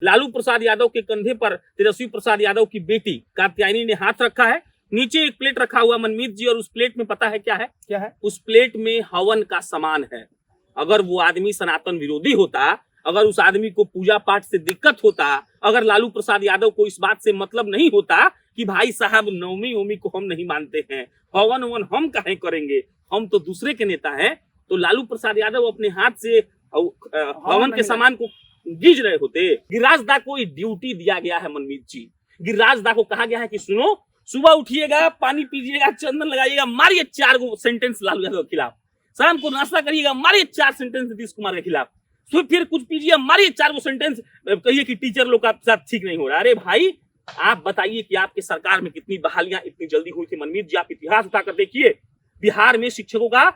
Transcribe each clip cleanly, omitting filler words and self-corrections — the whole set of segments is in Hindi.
लालू प्रसाद यादव के कंधे पर तेजस्वी प्रसाद यादव की बेटी कात्यायनी ने हाथ रखा है। नीचे एक प्लेट रखा हुआ मनमीत जी, और उस प्लेट में पता है क्या है? क्या है? उस प्लेट में हवन का सामान है। अगर वो आदमी सनातन विरोधी होता, अगर उस आदमी को पूजा पाठ से दिक्कत होता, अगर लालू प्रसाद यादव को इस बात से मतलब नहीं होता कि भाई साहब नवमी ओमी को हम नहीं मानते हैं, हवन वन हम काहे करेंगे, हम तो दूसरे के नेता हैं, तो लालू प्रसाद यादव अपने हाथ से हवन के सामान को गीज रहे होते। गिरिराज दा को ड्यूटी दिया गया है मनमीत जी। गिरिराज दा को कहा गया है कि सुनो, सुबह उठिएगा, पानी पीजिएगा, चंदन लगाइएगा, मारिए 4 सेंटेंस लालू यादव के खिलाफ। शाम को नाश्ता करिएगा, मारिए 4 सेंटेंस नीतीश कुमार के खिलाफ। फिर कुछ पीजिए, मारिए 4 सेंटेंस, कहिए कि टीचर लोग का साथ ठीक नहीं हो रहा। अरे भाई, आप बताइए कि आपके सरकार में कितनी बहालियां इतनी जल्दी हुई थी? मनमीत जी, आप इतिहास उठाकर देखिए। बिहार में शिक्षकों का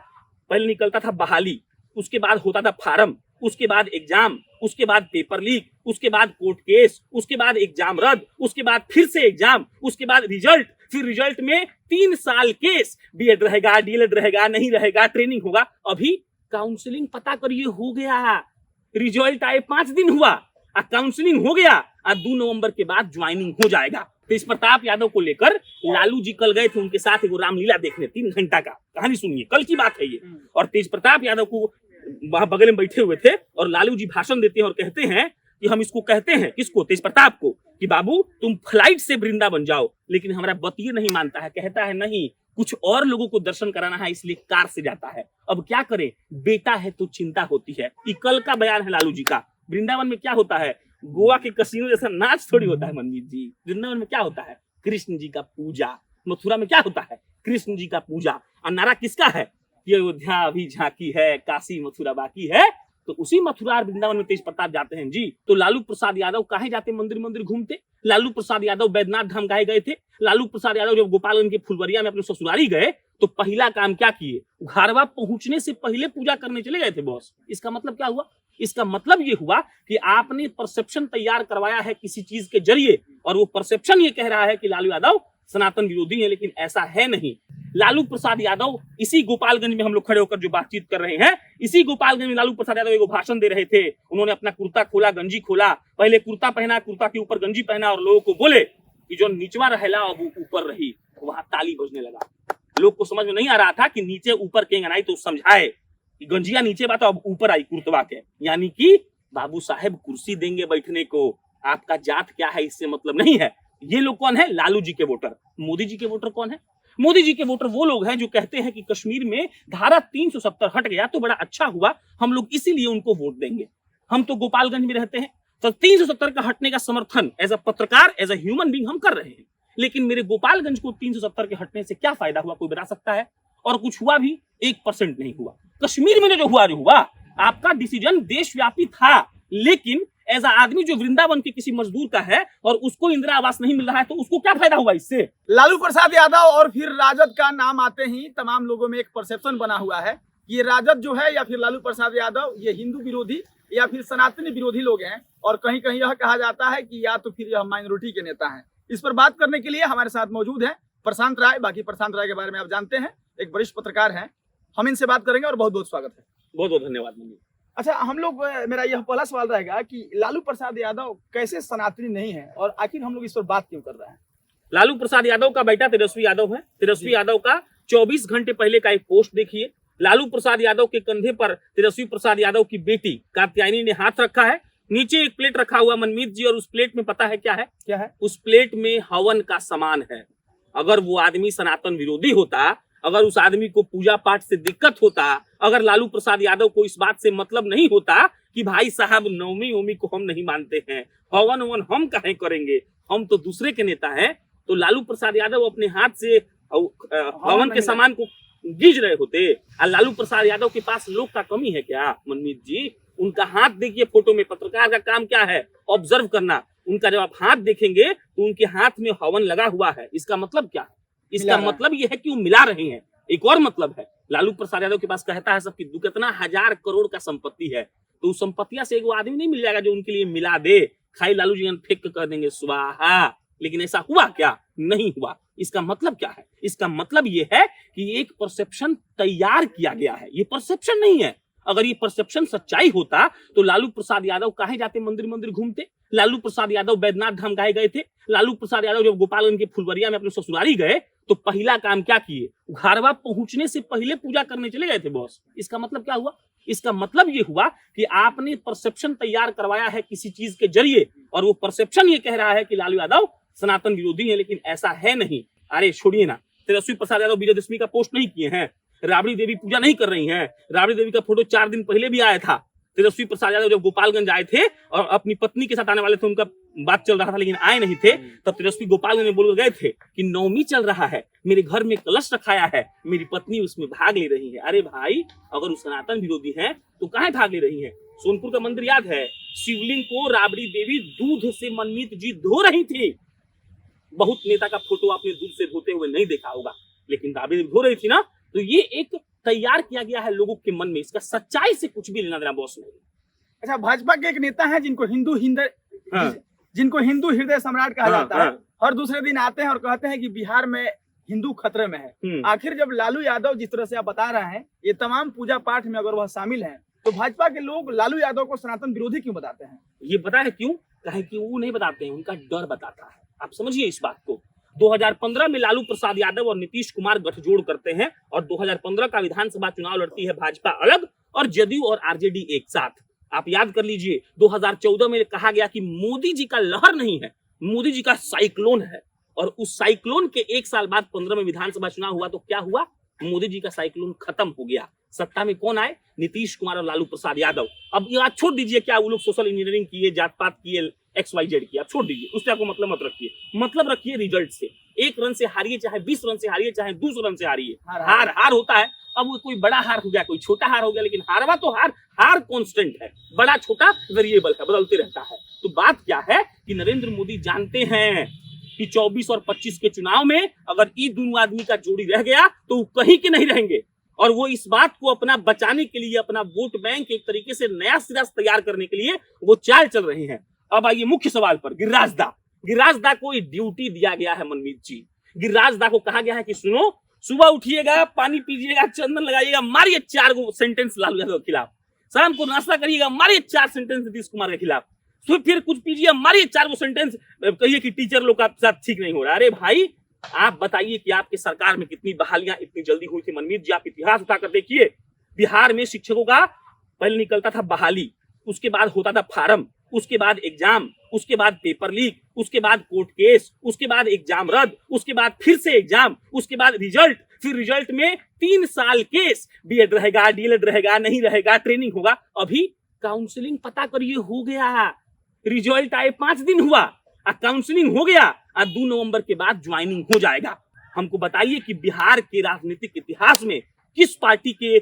पहले निकलता था बहाली, उसके बाद होता था फार्म, उसके बाद एग्जाम, उसके बाद पेपर लीक, उसके बाद कोर्ट केस, उसके बाद एग्जाम रद्द, उसके बाद फिर से एग्जाम, उसके बाद रिजल्ट, फिर रिजल्ट में 3 साल केस, बीएड रहेगा, डीएलएड रहेगा, नहीं रहेगा, ट्रेनिंग होगा। अभी काउंसलिंग पता करिए हो गया, रिजल्ट आए 5 दिन हुआ, काउंसलिंग हो गया, 2 नवंबर के बाद ज्वाइनिंग हो जाएगा। तेज प्रताप यादव को लेकर लालू जी कल गए थे उनके साथ एक रामलीला देखने, 3 घंटा का कहानी सुनिए, कल की बात है ये। और तेज प्रताप यादव को वहां बगल में बैठे हुए थे और लालू जी भाषण देते हैं और कहते हैं कि हम इसको कहते हैं, किसको? तेज प्रताप को, कि बाबू तुम फ्लाइट से वृंदावन जाओ। लेकिन हमारा बतिये नहीं मानता है, कहता है नहीं, कुछ और लोगों को दर्शन कराना है, इसलिए कार से जाता है। अब क्या करे, बेटा है तो चिंता होती है। ये कल का बयान है लालू जी का। वृंदावन में क्या होता है? गोवा के कसिनो जैसा नाच थोड़ी होता है मनमीत जी। वृंदावन में क्या होता है? कृष्ण जी का पूजा। मथुरा में क्या होता है? कृष्ण जी का पूजा। और नारा किसका है? ये अयोध्या अभी झांकी है, काशी मथुरा बाकी है। तो उसी मथुरा और वृंदावन में तेज प्रताप जाते हैं जी। तो लालू प्रसाद यादव काहे जाते मंदिर मंदिर घूमते? लालू प्रसाद यादव बैद्यनाथ धाम काहे गए थे? लालू प्रसाद यादव जब गोपालगंज के फुलवरिया में अपने ससुरारी गए तो पहला काम क्या किए? घरवा पहुंचने से पहले पूजा करने चले गए थे बॉस। इसका मतलब क्या हुआ? इसका मतलब ये हुआ कि आपने परसेप्शन तैयार करवाया है किसी चीज के जरिए, और वो परसेप्शन ये कह रहा है कि लालू यादव सनातन विरोधी है, लेकिन ऐसा है नहीं। लालू प्रसाद यादव इसी गोपालगंज में हम लोग खड़े होकर जो बातचीत कर रहे हैं, इसी गोपालगंज में लालू प्रसाद यादव एक भाषण दे रहे थे। उन्होंने अपना कुर्ता खोला, गंजी खोला, पहले कुर्ता पहना, कुर्ता के ऊपर गंजी पहना, और लोगों को बोले कि जो नीचवा रहेला अब ऊपर रही। वहां ताली बजने लगा। लोग को समझ में नहीं आ रहा था कि नीचे ऊपर केंग आई, तो समझाए कि गंजिया नीचे बात अब ऊपर आई कुर्तवा के, यानी कि बाबू साहेब कुर्सी देंगे बैठने को, आपका जात क्या है इससे मतलब नहीं है। ये लोग कौन है? लालू जी के वोटर। मोदी जी के वोटर कौन है? मोदी जी के वोटर वो लोग हैं जो कहते हैं कि कश्मीर में धारा 370 हट गया तो बड़ा अच्छा हुआ, हम लोग इसीलिए उनको वोट देंगे। हम तो गोपालगंज में रहते हैं, तो 370 का हटने का समर्थन एज अ पत्रकार, एज अ ह्यूमन बीइंग हम कर रहे हैं। लेकिन मेरे गोपालगंज को 370 के हटने से क्या फायदा हुआ, कोई बता सकता है? और कुछ हुआ भी 1% नहीं हुआ। कश्मीर में जो हुआ, आपका डिसीजन देशव्यापी था, लेकिन एज आदमी जो वृंदावन के किसी मजदूर का है और उसको इंदिरा आवास नहीं मिल रहा है, तो उसको क्या फायदा हुआ इससे? लालू प्रसाद यादव और फिर राजद का नाम आते ही तमाम लोगों में एक परसेप्शन बना हुआ है कि ये राजद जो है या फिर लालू प्रसाद यादव ये हिंदू विरोधी या फिर सनातनी विरोधी लोग हैं, और कहीं कहीं यह कहा जाता है कि या तो फिर यह माइनॉरिटी के नेता हैं। इस पर बात करने के लिए हमारे साथ मौजूद है प्रशांत राय। बाकी प्रशांत राय के बारे में आप जानते हैं, एक वरिष्ठ पत्रकार हैं। हम इनसे बात करेंगे और बहुत बहुत स्वागत है। बहुत बहुत धन्यवाद। अच्छा, हम लोग, मेरा यह पहला सवाल रहेगा कि लालू प्रसाद यादव कैसे सनातनी नहीं है, और आखिर हम लोग इस पर बात क्यों कर रहे हैं? लालू प्रसाद यादव का बेटा तेजस्वी यादव है। तेजस्वी यादव का 24 घंटे पहले का एक पोस्ट देखिए। लालू प्रसाद यादव के कंधे पर तेजस्वी प्रसाद यादव की बेटी कात्यायनी ने हाथ रखा है। नीचे एक प्लेट रखा हुआ मनमीत जी, और उस प्लेट में पता है क्या है? क्या है? उस प्लेट में हवन का सामान है। अगर वो आदमी सनातन विरोधी होता, अगर उस आदमी को पूजा पाठ से दिक्कत होता, अगर लालू प्रसाद यादव को इस बात से मतलब नहीं होता कि भाई साहब नवमी ओमी को हम नहीं मानते हैं, हवन वन हम काहे करेंगे, हम तो दूसरे के नेता हैं, तो लालू प्रसाद यादव अपने हाथ से हवन के सामान को गीज रहे होते। और लालू प्रसाद यादव के पास लोग का कमी है क्या मनमीत जी? उनका हाथ देखिए फोटो में। पत्रकार का काम क्या है? ऑब्जर्व करना। उनका जब आप हाथ देखेंगे तो उनके हाथ में हवन लगा हुआ है। इसका मतलब क्या है? इसका मतलब यह है कि वो मिला रहे हैं। एक और मतलब है, लालू प्रसाद यादव के पास कहता है सबकी कितना 1000 करोड़ का संपत्ति है, तो उस संपत्तियां से एक आदमी नहीं मिल जाएगा जो उनके लिए मिला दे। खाई लालू जी फेंक कर देंगे स्वाहा। लेकिन ऐसा हुआ क्या? नहीं हुआ। इसका मतलब क्या है? इसका मतलब यह है कि एक परसेप्शन तैयार किया गया है। ये परसेप्शन नहीं है। अगर ये परसेप्शन सच्चाई होता तो लालू प्रसाद यादव काहे जाते मंदिर मंदिर घूमते? लालू प्रसाद यादव बैद्यनाथ धाम काहे गए थे? लालू प्रसाद यादव जब गोपालगंज के फुलवरिया में अपने ससुरारी गए तो पहला काम क्या किए? घरवा पहुंचने से पहले पूजा करने चले गए थे बॉस। इसका मतलब क्या हुआ? इसका मतलब ये हुआ कि आपने परसेप्शन तैयार करवाया है किसी चीज के जरिए, और वो परसेप्शन ये कह रहा है कि लालू यादव सनातन विरोधी है, लेकिन ऐसा है नहीं। अरे छोड़िए ना, तेजस्वी प्रसाद यादव विजयदशमी का पोस्ट नहीं किए हैं, राबड़ी देवी पूजा नहीं कर रही हैं। राबड़ी देवी का फोटो 4 दिन पहले भी आया था। तेजस्वी प्रसाद यादव जब गोपालगंज आए थे और अपनी पत्नी के साथ आने वाले थे, उनका बात चल रहा था लेकिन आए नहीं थे, तब तेजस्वी गोपालगंज में बोल गए थे कि नवमी चल रहा है, मेरे घर में कलश रखाया है, मेरी पत्नी उसमें भाग ले रही है। अरे भाई, अगर वो सनातन विरोधी है तो काहे भाग ले रही है? सोनपुर का मंदिर याद है, शिवलिंग को राबड़ी देवी दूध से मनमीत जी धो रही थी। बहुत नेता का फोटो आपने दूध से धोते हुए नहीं देखा होगा, लेकिन राबड़ी देवी धो रही थी ना। तो ये एक तैयार किया गया है लोगों के मन में, इसका सच्चाई से कुछ भी लेना देना बॉस नहीं। अच्छा, भाजपा के एक नेता हैं जिनको हिंदू हृदय सम्राट कहा जाता है, हर दूसरे दिन आते हैं और कहते हैं कि बिहार में हिंदू खतरे में है। आखिर जब लालू यादव जिस तरह से आप बता रहे हैं, ये तमाम पूजा पाठ में अगर वह शामिल है, तो भाजपा के लोग लालू यादव को सनातन विरोधी क्यों बताते हैं? ये पता है क्यों? कहे कि वो नहीं बताते हैं, उनका डर बताता है। आप समझिए इस बात को। 2015 में लालू प्रसाद यादव और नीतीश कुमार गठजोड़ करते हैं और 2015 का विधानसभा चुनाव लड़ती है भाजपा अलग और जदयू और आरजेडी एक साथ। आप याद कर लीजिए, 2014 में कहा गया कि मोदी जी का लहर नहीं है, मोदी जी का साइक्लोन है, और उस साइक्लोन के एक साल बाद 15 में विधानसभा चुनाव हुआ तो क्या हुआ? मोदी जी का साइक्लोन खत्म हो गया। सत्ता में कौन आए? नीतीश कुमार और लालू प्रसाद यादव। अब ये बात छोड़ दीजिए, क्या वो लोग सोशल इंजीनियरिंग किए, जात पात किए, XYZ किए, आप छोड़ दीजिए, उससे आपको मतलब मत रखिए। मतलब रखिए रिजल्ट से। 1 रन से हारिए, चाहे 20 रन से हारिए, चाहे 200 रन से हारिए, हार होता है। अब वो कोई बड़ा हार हो गया, कोई छोटा हार हो गया, लेकिन हारवा तो हार कांस्टेंट है, बड़ा छोटा वेरिएबल है, बदलते रहता है। तो बात क्या है कि नरेंद्र मोदी जानते हैं कि 24 और 25 के चुनाव में अगर ये दोनों आदमी का जोड़ी रह गया तो वो कहीं के नहीं रहेंगे, और वो इस बात को अपना बचाने के लिए, अपना वोट बैंक एक तरीके से नया सिरा तैयार करने के लिए वो चाल चल रहे हैं। अब आइए मुख्य सवाल पर। गिरिराज दा को ड्यूटी दिया गया है मनमीत जी। गिरिराज दा को कहा गया है कि सुनो, सुबह उठिएगा, पानी पीजिएगा, चंदन लगाइएगा, मारिए 4 सेंटेंस लालू यादव के खिलाफ। शाम को नाश्ता करिएगा, मारिए 4 सेंटेंस नीतीश कुमार के खिलाफ। फिर कुछ पीजिए, मारिए 4 सेंटेंस, कहिए कि टीचर लोग का साथ ठीक नहीं हो रहा। अरे भाई, आप बताइए कि आपके सरकार में कितनी बहालियां इतनी जल्दी हुई थी? मनमीत जी, आप इतिहास उठाकर देखिए। बिहार में शिक्षकों का पहले निकलता था बहाली, उसके बाद होता था फार्म, उसके बाद एग्जाम, उसके बाद पेपर लीक, उसके बाद कोर्ट केस, उसके बाद एग्जाम रद्द, उसके बाद फिर से एग्जाम, उसके बाद रिजल्ट, फिर रिजल्ट में 3 साल केस, बीएड रहेगा, डीएलएड रहेगा, नहीं रहेगा, ट्रेनिंग होगा। अभी काउंसलिंग पता करिए हो गया, रिजल्ट आए 5 दिन हुआ, काउंसलिंग हो गया, 2 नवंबर के बाद ज्वाइनिंग हो जाएगा। हमको बताइए कि बिहार के राजनीतिक इतिहास में किस पार्टी के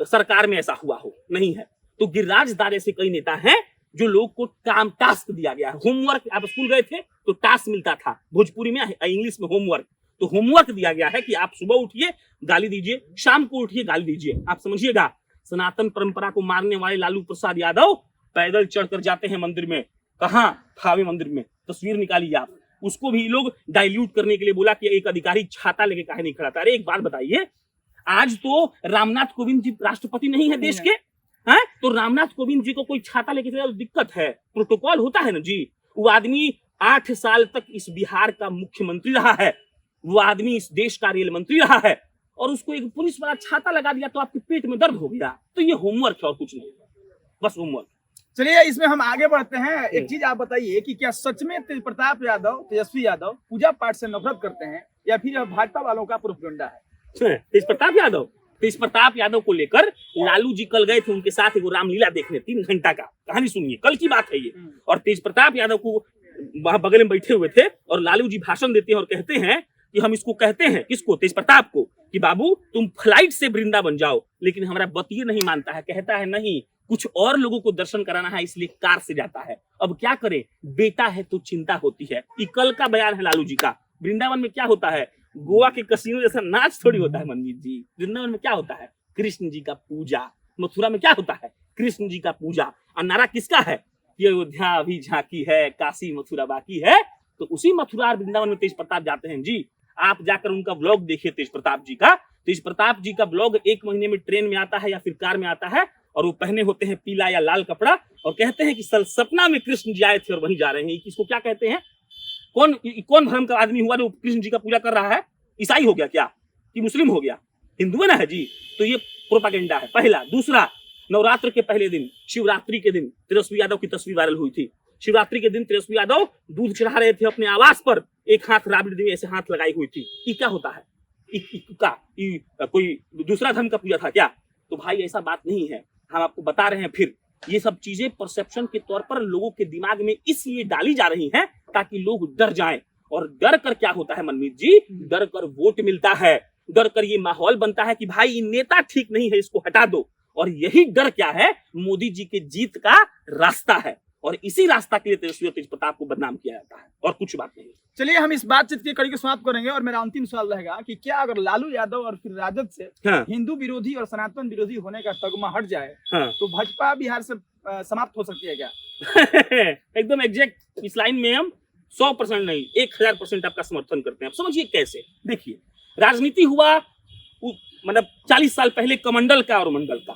सरकार में ऐसा हुआ हो? नहीं है। तो गिरिराज दा जैसे कई नेता हैं जो लोग को काम टास्क दिया गया है, होमवर्क। आप स्कूल गए थे तो टास्क मिलता था, भोजपुरी में, इंग्लिश में होमवर्क। तो होमवर्क दिया गया है कि आप सुबह उठिए गाली दीजिए, शाम को उठिए गाली दीजिए। आप समझिएगा, सनातन परंपरा को मारने वाले लालू प्रसाद यादव पैदल चढ़कर जाते हैं मंदिर में। कहां? थावे मंदिर में। तस्वीर निकालिए आप। उसको भी लोग डाइल्यूट करने के लिए बोला कि एक अधिकारी छाता लेके काहे नहीं खड़ा था। अरे एक बात बताइए, आज तो रामनाथ कोविंद जी राष्ट्रपति नहीं है देश के, हैं? तो रामनाथ कोविंद जी को कोई छाता लेके चला तो दिक्कत है, प्रोटोकॉल होता है ना जी। वो आदमी 8 साल तक इस बिहार का मुख्यमंत्री रहा है, वो आदमी इस देश का रेल मंत्री रहा है, और उसको एक पुलिस वाला छाता लगा दिया तो आपके पेट में दर्द हो गया। तो ये होमवर्क है और कुछ नहीं, बस होमवर्क। चलिए, इसमें हम आगे बढ़ते हैं। एक चीज आप बताइए कि क्या सच में तेजस्वी यादव पूजा पाठ से नफरत करते हैं, या फिर भाजपा वालों का प्रोपेगेंडा है? तेज प्रताप यादव को लेकर लालू जी कल गए थे उनके साथ एक रामलीला देखने, 3 घंटा का। कहानी सुनिए, कल की बात है ये। और तेज प्रताप यादव को वहां बगल में बैठे हुए थे और लालू जी भाषण देते हैं और कहते हैं कि हम इसको कहते हैं, किसको? तेज प्रताप को, कि बाबू तुम फ्लाइट से वृंदावन जाओ। लेकिन हमारा बतिये नहीं मानता है, कहता है नहीं, कुछ और लोगों को दर्शन कराना है इसलिए कार से जाता है। अब क्या करे, बेटा है तो चिंता होती है। ये कल का बयान है लालू जी का। वृंदावन में क्या होता है? गोवा के कसिनो जैसा नाच थोड़ी होता है मनमीत जी। वृंदावन में क्या होता है? कृष्ण जी का पूजा। मथुरा में क्या होता है? कृष्ण जी का पूजा। और नारा किसका है? ये अयोध्या अभी झांकी है, काशी मथुरा बाकी है। तो उसी मथुरा और वृंदावन में तेज प्रताप जाते हैं जी। आप जाकर उनका ब्लॉग देखिए तेज प्रताप जी का। तेज प्रताप जी का ब्लॉग 1 महीने में ट्रेन में आता है या फिर कार में आता है, और वो पहने होते हैं पीला या लाल कपड़ा और कहते हैं कि सपना में कृष्ण जी आए थे और वहीं जा रहे हैं। किसको क्या कहते हैं? कौन धर्म का आदमी हुआ जो कृष्ण जी का पूजा कर रहा है? ईसाई हो गया क्या कि मुस्लिम हो गया? हिंदू है ना है जी। तो ये प्रोपागेंडा है पहला। दूसरा, नवरात्र के पहले दिन शिवरात्रि के दिन तेजस्वी यादव की तस्वीर वायरल हुई थी। शिवरात्रि के दिन तेजस्वी यादव दूध चढ़ा रहे थे अपने आवास पर, एक हाथ राबड़ी देवी ऐसे हाथ लगाई हुई थी। ये क्या होता है? कोई दूसरा धर्म का पूजा था क्या? तो भाई ऐसा बात नहीं है, हम आपको बता रहे हैं। फिर ये सब चीजें परसेप्शन के तौर पर लोगों के दिमाग में इसलिए डाली जा रही हैं ताकि लोग डर जाएं। और डर कर क्या होता है मनमीत जी? डर कर वोट मिलता है, डर कर ये माहौल बनता है कि भाई ये नेता ठीक नहीं है, इसको हटा दो। और यही डर क्या है? मोदी जी के जीत का रास्ता है और इसी रास्ता के लिए तेजस्वी और तेजप्रताप को बदनाम किया जाता है और कुछ बात नहीं। चलिए हम इस बातचीत की कड़ी को समाप्त करेंगे और मेरा अंतिम सवाल रहेगा कि क्या अगर लालू यादव और फिर राजद से हिंदू विरोधी और सनातन विरोधी होने का तगमा हट जाए तो भाजपा बिहार से समाप्त हो सकती है क्या? एकदम एग्जैक्ट इस लाइन में हम 100% नहीं 1000% आपका समर्थन करते हैं। आप समझिए कैसे। देखिए, राजनीति हुआ मतलब 40 साल पहले कमंडल का और मंडल का।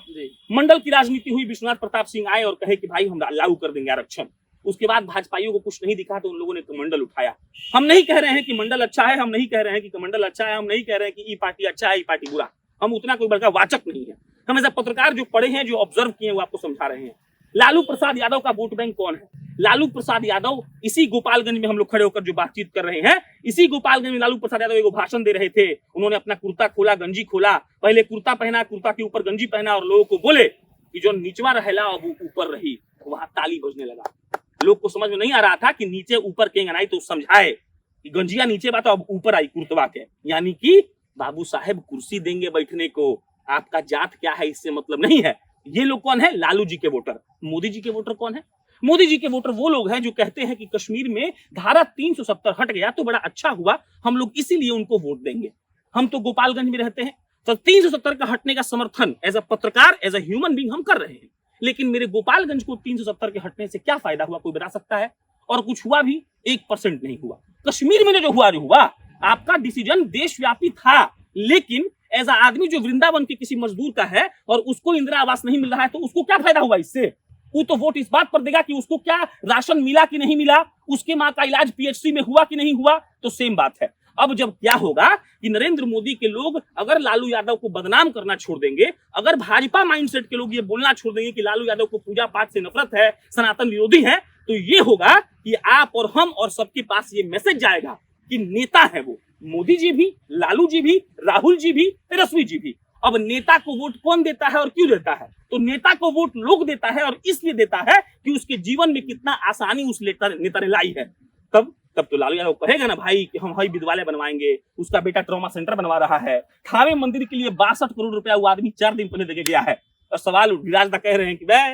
मंडल की राजनीति हुई, विश्वनाथ प्रताप सिंह आए और कहे कि भाई हम लागू कर देंगे आरक्षण। उसके बाद भाजपाइयों को कुछ नहीं दिखा तो उन लोगों ने कमंडल उठाया। हम नहीं कह रहे हैं कि मंडल अच्छा है, हम नहीं कह रहे हैं कि कमंडल अच्छा है, हम नहीं कह रहे हैं कि ई पार्टी अच्छा है ई पार्टी बुरा। हम उतना कोई बड़का वाचक नहीं है। हम ऐसा पत्रकार जो पढ़े हैं, जो ऑब्जर्व किए हैं, वो आपको समझा रहे हैं। लालू प्रसाद यादव का वोट बैंक कौन है? लालू प्रसाद यादव इसी गोपालगंज में हम लोग खड़े होकर जो बातचीत कर रहे हैं, इसी गोपालगंज में लालू प्रसाद यादव एगो भाषण दे रहे थे। उन्होंने अपना कुर्ता खोला, गंजी खोला, पहले कुर्ता पहना, कुर्ता के ऊपर गंजी पहना और लोगों को बोले कि जो नीचवा रहेला अब ऊपर रही। वहां ताली बजने लगा। लोग को समझ में नहीं आ रहा था कि नीचे ऊपर केंग आई, तो समझाए कि गंजिया नीचे बात अब ऊपर आई कुर्तवा के, यानी कि बाबू साहेब कुर्सी देंगे बैठने को, आपका जात क्या है इससे मतलब नहीं है। ये लोग कौन है? लालू जी के वोटर। मोदी जी के वोटर कौन है? मोदी जी के वोटर वो लोग हैं जो कहते हैं कि कश्मीर में धारा 370 हट गया तो बड़ा अच्छा हुआ, हम लोग इसीलिए उनको वोट देंगे। हम तो गोपालगंज में रहते हैं, तो 370 का हटने का समर्थन एज अ पत्रकार, एज अ ह्यूमन बीइंग हम कर रहे हैं। लेकिन मेरे गोपालगंज को 370 के हटने से क्या फायदा हुआ? कोई बता सकता है? और कुछ हुआ भी? 1% नहीं हुआ। कश्मीर में जो हुआ, आपका डिसीजन देशव्यापी था, लेकिन एज अ आदमी जो वृंदावन के किसी मजदूर का है और उसको इंदिरा आवास नहीं मिल रहा है, तो उसको क्या फायदा हुआ इससे? वो तो वोट इस बात पर देगा कि उसको क्या राशन मिला कि नहीं मिला, उसके माँ का इलाज पीएचसी में हुआ कि नहीं हुआ। तो सेम बात है। अब जब क्या होगा कि नरेंद्र मोदी के लोग अगर लालू यादव को बदनाम करना छोड़ देंगे, अगर भाजपा माइंडसेट के लोग ये बोलना छोड़ देंगे कि लालू यादव को पूजा पाठ से नफरत है, सनातन विरोधी है, तो ये होगा कि आप और हम और सबके पास ये मैसेज जाएगा कि नेता है वो, मोदी जी भी, लालू जी भी, राहुल जी भी, तेजस्वी जी भी। अब नेता को वोट कौन देता है और क्यों देता है? तो नेता को वोट लोग देता है और इसलिए देता है कि उसके जीवन में कितना आसानी उस नेता ने लाई है। तब तो लालू यादव कहेगा ना भाई कि हम हई विद्यालय बनवाएंगे, उसका बेटा ट्रॉमा सेंटर बनवा रहा है, थावे मंदिर के लिए 62 करोड़ रुपया वो आदमी 4 दिन पहले देके गया है। और सवाल विराजदा कह रहे हैं कि भाई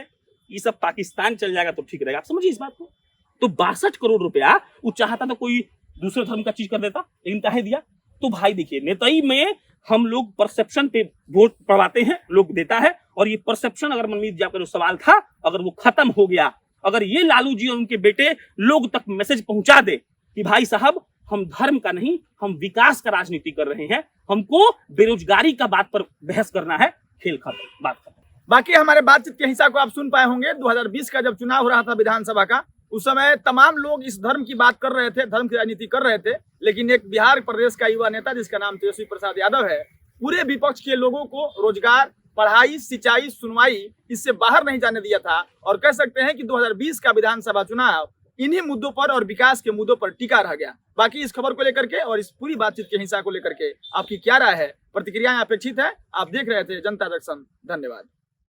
ये सब पाकिस्तान चल जाएगा तो ठीक रहेगा। आप समझिए इस बात को। तो 62 करोड़ रुपया वो चाहता तो कोई दूसरे धर्म का चीज कर देता, लेकिन काहे दिया? तो भाई देखिए, नेताई में हम लोग परसेप्शन पे वोट पड़वाते हैं, लोग देता है, और ये परसेप्शन अगर मनमीत जी आपका जो सवाल था, अगर वो खत्म हो गया, अगर ये लालू जी और उनके बेटे लोग तक मैसेज पहुंचा दे कि भाई साहब हम धर्म का नहीं, हम विकास का राजनीति कर रहे हैं, हमको बेरोजगारी का बात पर बहस करना है, खेल खत्म, बात खत्म। बाकी हमारे बातचीत के हिस्सा को आप सुन पाए होंगे। 2020 का जब चुनाव हो रहा था विधानसभा का, उस समय तमाम लोग इस धर्म की बात कर रहे थे, धर्म की राजनीति कर रहे थे, लेकिन एक बिहार प्रदेश का युवा नेता जिसका नाम तेजस्वी प्रसाद यादव है, पूरे विपक्ष के लोगों को रोजगार, पढ़ाई, सिंचाई, सुनवाई इससे बाहर नहीं जाने दिया था। और कह सकते हैं कि 2020 का विधानसभा चुनाव इन्हीं मुद्दों पर और विकास के मुद्दों पर टिका रह गया। बाकी इस खबर को लेकर के और इस पूरी बातचीत के हिस्सा को लेकर के आपकी क्या राय है, प्रतिक्रियाएं अपेक्षित है। आप देख रहे थे जनता जंक्शन। धन्यवाद।